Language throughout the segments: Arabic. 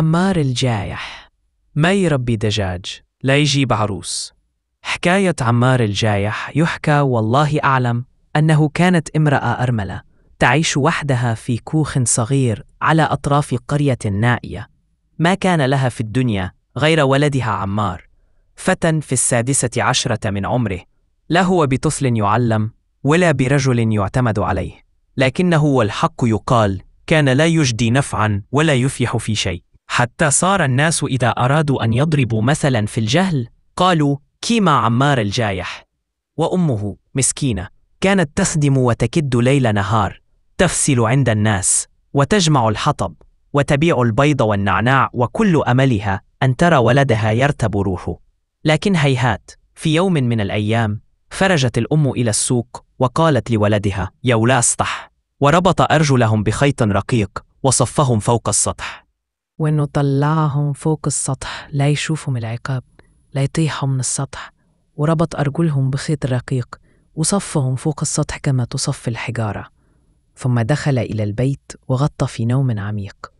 عمار الجايح ما يربي دجاج لا يجيب عروس. حكاية عمار الجايح يحكى والله أعلم أنه كانت امرأة أرملة تعيش وحدها في كوخ صغير على أطراف قرية نائية. ما كان لها في الدنيا غير ولدها عمار، فتى في 16 من عمره، لا هو بطفل يعلم ولا برجل يعتمد عليه، لكنه والحق يقال كان لا يجدي نفعا ولا يفلح في شيء، حتى صار الناس إذا أرادوا أن يضربوا مثلا في الجهل قالوا كيما عمار الجايح. وأمه مسكينة كانت تخدم وتكد ليل نهار، تفسل عند الناس وتجمع الحطب وتبيع البيض والنعناع، وكل أملها أن ترى ولدها يرتب روحه. لكن هيهات، في يوم من الأيام فرجت الأم إلى السوق وقالت لولدها يا ولا اسطح، وربط أرجلهم بخيط رقيق وصفهم فوق السطح. وإنه طلعهم فوق السطح لا يشوفهم العقاب، لا يطيحوا من السطح، وربط أرجلهم بخيط رقيق وصفهم فوق السطح كما تصف الحجارة. ثم دخل إلى البيت وغطى في نوم عميق.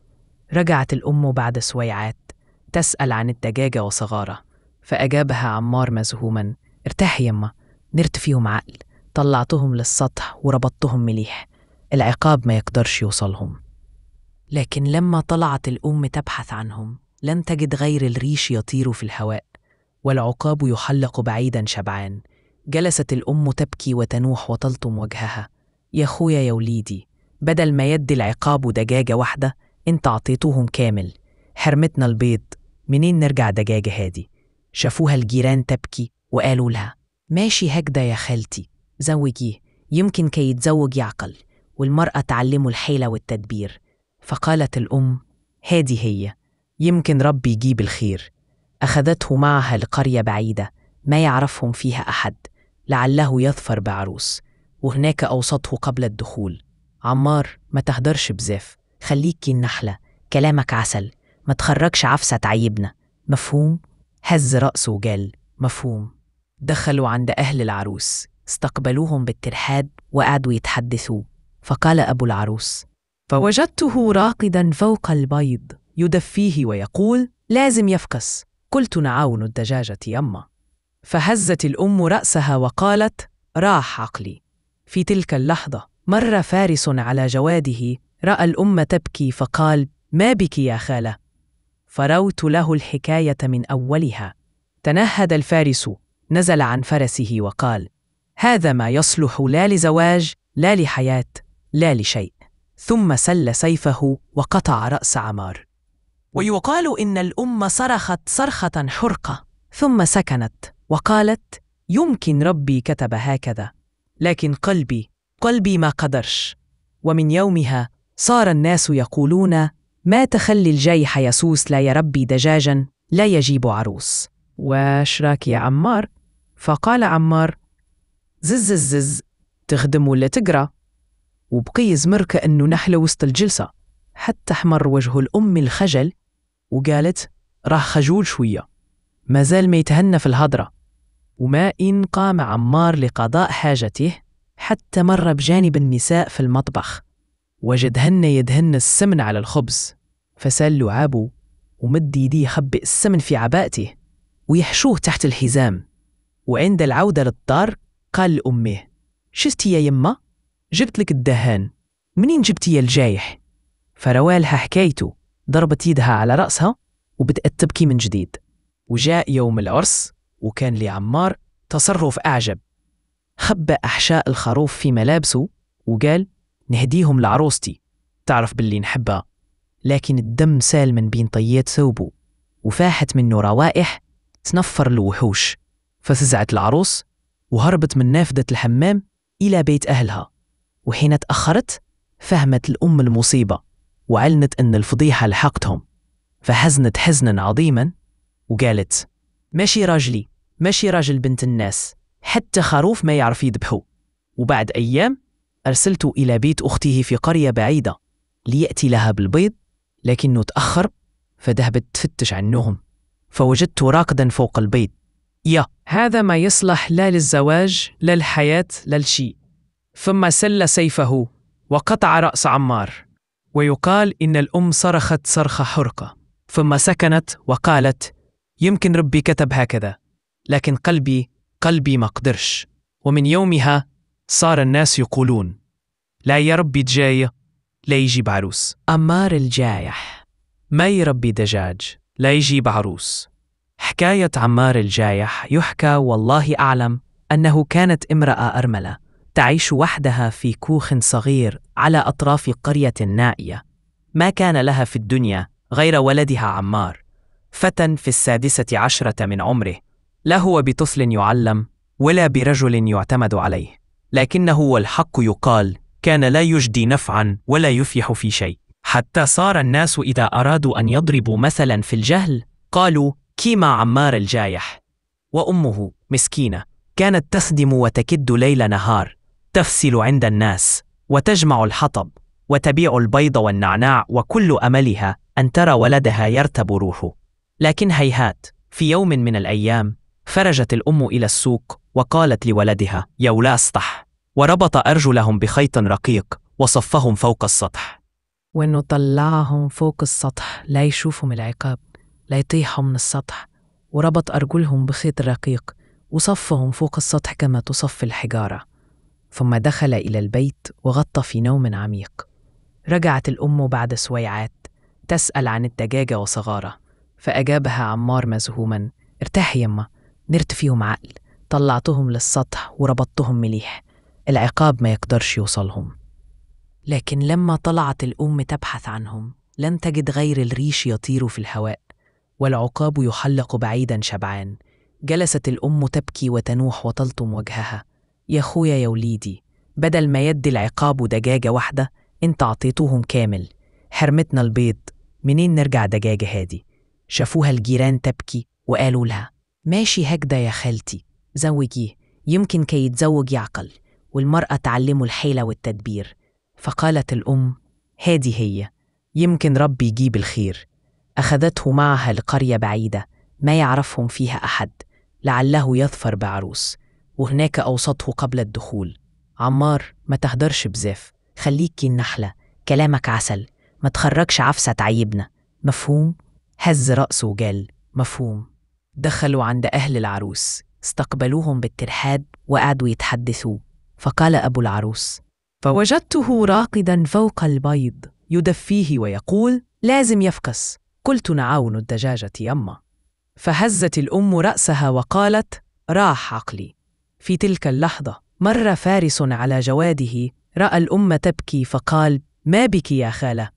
رجعت الأم بعد سويعات تسأل عن الدجاجة وصغارة، فأجابها عمار مزهوما ارتاح يما، نرت فيهم عقل، طلعتهم للسطح وربطتهم مليح، العقاب ما يقدرش يوصلهم. لكن لما طلعت الأم تبحث عنهم لم تجد غير الريش يطير في الهواء والعقاب يحلق بعيدا شبعان. جلست الأم تبكي وتنوح وتلطم وجهها، يا خويا يا وليدي، بدل ما يدي العقاب دجاجة واحدة انت عطيتوهم كامل، حرمتنا البيض، منين نرجع دجاجة هادي؟ شافوها الجيران تبكي وقالوا لها ماشي هكذا يا خالتي، زوجيه، يمكن كي يتزوج يعقل والمرأة تعلمه الحيلة والتدبير. فقالت الأم هادي هي، يمكن ربي يجيب الخير. أخذته معها لقرية بعيدة ما يعرفهم فيها أحد، لعله يظفر بعروس، وهناك أوصته قبل الدخول عمار ما تهدرش بزاف، خليكي النحلة، كلامك عسل، ما تخرجش عفسة تعيبنا، مفهوم؟ هز رأسه وقال مفهوم. دخلوا عند أهل العروس استقبلوهم بالترحاب وقعدوا يتحدثوا. فقال أبو العروس فوجدته راقدا فوق البيض يدفيه ويقول لازم يفكس. قلت نعاون الدجاجة يما. فهزت الأم رأسها وقالت راح عقلي. في تلك اللحظة مر فارس على جواده، رأى الأم تبكي فقال ما بك يا خالة؟ فروت له الحكاية من أولها. تنهد الفارس، نزل عن فرسه وقال هذا ما يصلح لا لزواج لا لحياة لا لشيء، ثم سل سيفه وقطع رأس عمار. ويقال إن الأم صرخت صرخة حرقة ثم سكنت وقالت يمكن ربي كتب هكذا، لكن قلبي ما قدرش. ومن يومها صار الناس يقولون ما تخلي الجايح يسوس لا يربي دجاجا لا يجيب عروس. واشراك يا عمار؟ فقال عمار زز تخدم ولا تقرأ؟ وبقي يزمر كأنه نحلة وسط الجلسة، حتى احمر وجه الأم الخجل وقالت راه خجول شوية، ما زال ما يتهنى في الهضرة. وما إن قام عمار لقضاء حاجته حتى مر بجانب النساء في المطبخ وجدهن يدهن السمن على الخبز، فسال لعابه ومد يديه يخبئ السمن في عباءته ويحشوه تحت الحزام. وعند العودة للدار قال لأمه شستي يا يما؟ جبت لك الدهان، منين جبتي يا الجايح؟ فروالها حكايته، ضربت يدها على رأسها وبدأت تبكي من جديد. وجاء يوم العرس وكان لعمار تصرف أعجب، خبأ أحشاء الخروف في ملابسه وقال نهديهم لعروستي، تعرف باللي نحبها. لكن الدم سال من بين طيات ثوبه وفاحت منه روائح تنفر الوحوش، ففزعت العروس وهربت من نافذة الحمام إلى بيت أهلها. وحين تأخرت فهمت الأم المصيبة وعلنت أن الفضيحة لحقتهم، فحزنت حزنا عظيما وقالت ماشي راجلي، ماشي راجل بنت الناس، حتى خروف ما يعرف يذبحه. وبعد أيام أرسلت إلى بيت أخته في قرية بعيدة ليأتي لها بالبيض، لكنه تأخر فذهبت تفتش عنهم فوجدت راقدا فوق البيض. يا هذا ما يصلح لا للزواج لا للحياة لا لشيء. ثم سل سيفه وقطع رأس عمار. ويقال إن الأم صرخت صرخة حرقة ثم سكنت وقالت: يمكن ربي كتب هكذا، لكن قلبي ما قدرش. ومن يومها صار الناس يقولون: لا يربي دجاج لا يجيب عروس. عمار الجايح: ما يربي دجاج لا يجيب عروس. حكاية عمار الجايح يحكى والله أعلم أنه كانت امرأة أرملة تعيش وحدها في كوخ صغير على أطراف قرية نائية. ما كان لها في الدنيا غير ولدها عمار، فتى في 16 من عمره، لا هو بطفل يعلم ولا برجل يعتمد عليه، لكنه والحق يقال كان لا يجدي نفعا ولا يفيح في شيء، حتى صار الناس إذا أرادوا أن يضربوا مثلا في الجهل قالوا: كيما عمار الجايح. وأمه مسكينة كانت تخدم وتكد ليل نهار، تفسل عند الناس وتجمع الحطب وتبيع البيض والنعناع، وكل أملها أن ترى ولدها يرتب روحه. لكن هيهات، في يوم من الأيام خرجت الأم إلى السوق وقالت لولدها: يا ولا اسطح، وربط أرجلهم بخيط رقيق وصفهم فوق السطح. وإنه طلعهم فوق السطح لا يشوفهم العقاب، لا يطيحوا من السطح، وربط أرجلهم بخيط رقيق وصفهم فوق السطح كما تصف الحجارة. ثم دخل إلى البيت وغطى في نوم عميق. رجعت الأم بعد سويعات تسأل عن الدجاجة وصغارة، فأجابها عمار مزهوما: ارتاح يما، نرت فيهم عقل، طلعتهم للسطح وربطتهم مليح، العقاب ما يقدرش يوصلهم. لكن لما طلعت الأم تبحث عنهم لم تجد غير الريش يطير في الهواء والعقاب يحلق بعيدا شبعان. جلست الأم تبكي وتنوح وتلطم وجهها: يا خويا يا وليدي، بدل ما يدي العقاب دجاجة واحدة انت عطيتوهم كامل، حرمتنا البيض، منين نرجع دجاجة هادي؟ شافوها الجيران تبكي وقالوا لها: ماشي هكذا يا خالتي، زوجيه، يمكن كي يتزوج يعقل، والمرأة تعلمه الحيلة والتدبير. فقالت الأم: هادي هي، يمكن ربي يجيب الخير. أخذته معها لقرية بعيدة ما يعرفهم فيها أحد، لعله يظفر بعروس، وهناك أوصته قبل الدخول: عمار ما تهدرش بزاف، خليكي النحلة، كلامك عسل، ما تخرجش عفسة تعيبنا، مفهوم؟ هز رأسه وقال: مفهوم. دخلوا عند أهل العروس، استقبلوهم بالترحاب وقعدوا يتحدثوا. فقال أبو العروس: فوجدته راقدا فوق البيض يدفيه ويقول: لازم يفكس. قلت: نعاون الدجاجة يما. فهزت الأم رأسها وقالت: راح عقلي. في تلك اللحظة مر فارس على جواده، رأى الأم تبكي فقال: ما بك يا خالة؟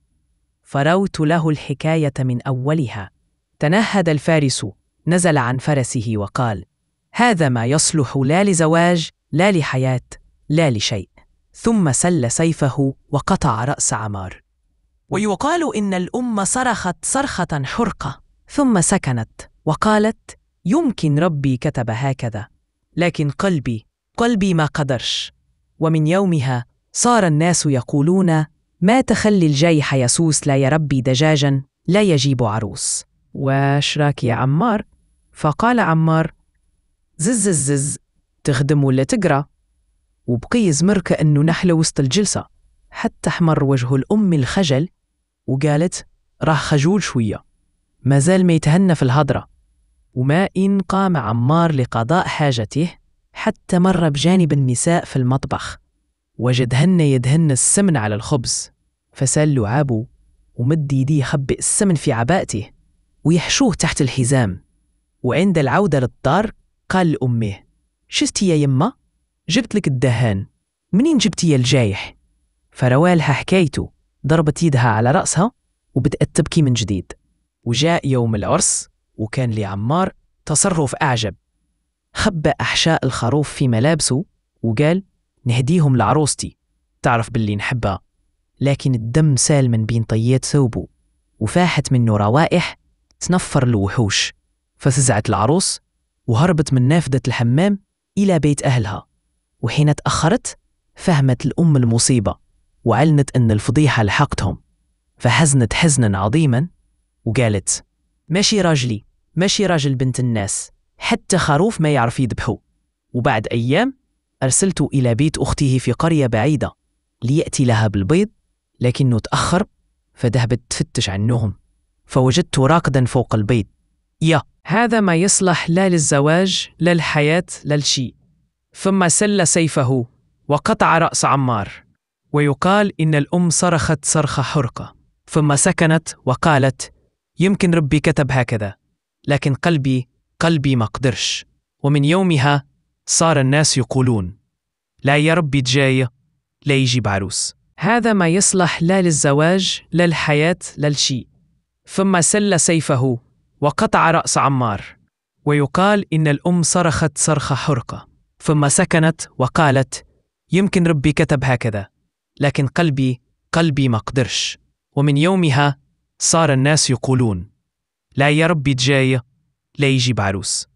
فروت له الحكاية من أولها. تنهد الفارس، نزل عن فرسه وقال: هذا ما يصلح لا لزواج لا لحياة لا لشيء. ثم سل سيفه وقطع رأس عمار. ويقال إن الأم صرخت صرخة حرقة ثم سكنت وقالت: يمكن ربي كتب هكذا، لكن قلبي ما قدرش. ومن يومها صار الناس يقولون: ما تخلي الجايح يسوس لا يربي دجاجا لا يجيب عروس. واشراك يا عمار؟ فقال عمار: زز تخدم ولا تقرأ؟ وبقي يزمر كأنه نحلة وسط الجلسة، حتى احمر وجه الأم الخجل وقالت: راه خجول شوية، ما زال ما يتهنى في الهضرة. وما إن قام عمار لقضاء حاجته حتى مر بجانب النساء في المطبخ، وجدهن يدهن السمن على الخبز، فسال لعابه ومد يديه يخبئ السمن في عباءته ويحشوه تحت الحزام. وعند العودة للدار قال لأمه: شفتي يا يما؟ جبت لك الدهان، منين جبتي يا الجايح؟ فروالها حكايته، ضربت يدها على رأسها وبدأت تبكي من جديد. وجاء يوم العرس وكان لعمار تصرف أعجب، خبأ أحشاء الخروف في ملابسه وقال: نهديهم لعروستي، تعرف باللي نحبها. لكن الدم سال من بين طيات ثوبه وفاحت منه روائح تنفر الوحوش، ففزعت العروس وهربت من نافذة الحمام إلى بيت أهلها. وحين تأخرت فهمت الأم المصيبة وعلنت أن الفضيحة لحقتهم، فحزنت حزنا عظيما وقالت: ماشي راجل بنت الناس، حتى خروف ما يعرف يذبحه. وبعد أيام أرسلت إلى بيت أخته في قرية بعيدة ليأتي لها بالبيض، لكنه تأخر، فذهبت تفتش عنهم فوجدته راقدا فوق البيت. هذا ما يصلح لا للزواج لا للحياة لا لشيء. ثم سل سيفه وقطع رأس عمار. ويقال إن الأم صرخت صرخة حرقة، ثم سكنت وقالت: يمكن ربي كتب هكذا، لكن قلبي ما قدرش. ومن يومها صار الناس يقولون: لا يا ربي جاي لا يجيب عروس. هذا ما يصلح لا للزواج لا للحياة لا لشيء. ثم سل سيفه وقطع رأس عمار. ويقال إن الأم صرخت صرخة حرقة، ثم سكنت وقالت: يمكن ربي كتب هكذا، لكن قلبي ما قدرش. ومن يومها صار الناس يقولون: لا يا ربي جاي لا يجيب عروس.